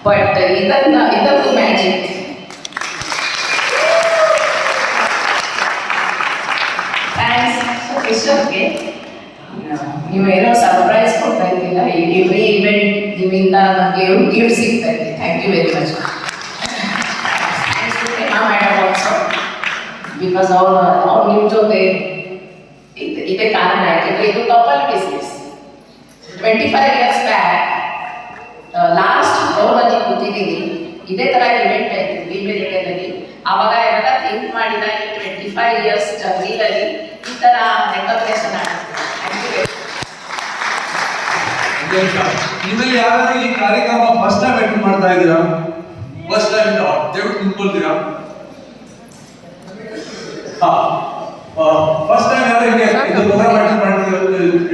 But ಇದೊಂದು magic. Thanks ಕಿಶೋರ್ಗೆ. ನೀವು ಏನೋ ಸರ್ಪ್ರೈಸ್ ಕೊಡ್ತಾ ಇದ್ದೀರ, ಎವ್ರಿ ಇವೆಂಟ್ ನಿಮ್ಮಿಂದ ನಮಗೆ ಗಿಫ್ಟ್ ಸಿಗ್ತಾ ಇದೆ. Thank you very much. Thanks to Hema madam also, because ಅವ್ರು ನಿಮ್ಮ ಜೊತೆ ಇದೇ ಕಾರಣ. ಯಾಕೆಂದರೆ ಇದು couple business. 25 years back last ರೋಡಲ್ಲಿ ಕೂತಿದ್ದೀನಿ, ಇದೇ ಥರ ಇವೆಂಟ್ ಆಯಿತು ವಿಮೆರಿಕೆಯಲ್ಲಿ. ಆವಾಗ ಥಿಂಕ್ ಮಾಡಿದ ಈ 25 years ಜರ್ನಿಯಲ್ಲಿ ಈ ಥರ ರೆಕಗ್ನೇಷನ್ ಆಗುತ್ತೆ. ಇದು ಯಾರಾದ್ರೂ ಈ ಕಾರ್ಯಕ್ರಮ ಫಸ್ಟ್ ಟೈಮ್ ಅಟೆಂಡ್ ಮಾಡ್ತಾ ಇದ್ದೀರಾ? ಫಸ್ಟ್ ಟೈಮ್ ದಯವಿಟ್ಟು ನಿಂತ್ಕೊಳ್ತೀರಾ? ಫಸ್ಟ್ ಟೈಮ್ ಯಾರು ಹಿಂಗೆ ಇದು ಪ್ರೋಗ್ರಾಮ್ ಅಟೆಂಡ್ ಮಾಡ್ತೀರಾ?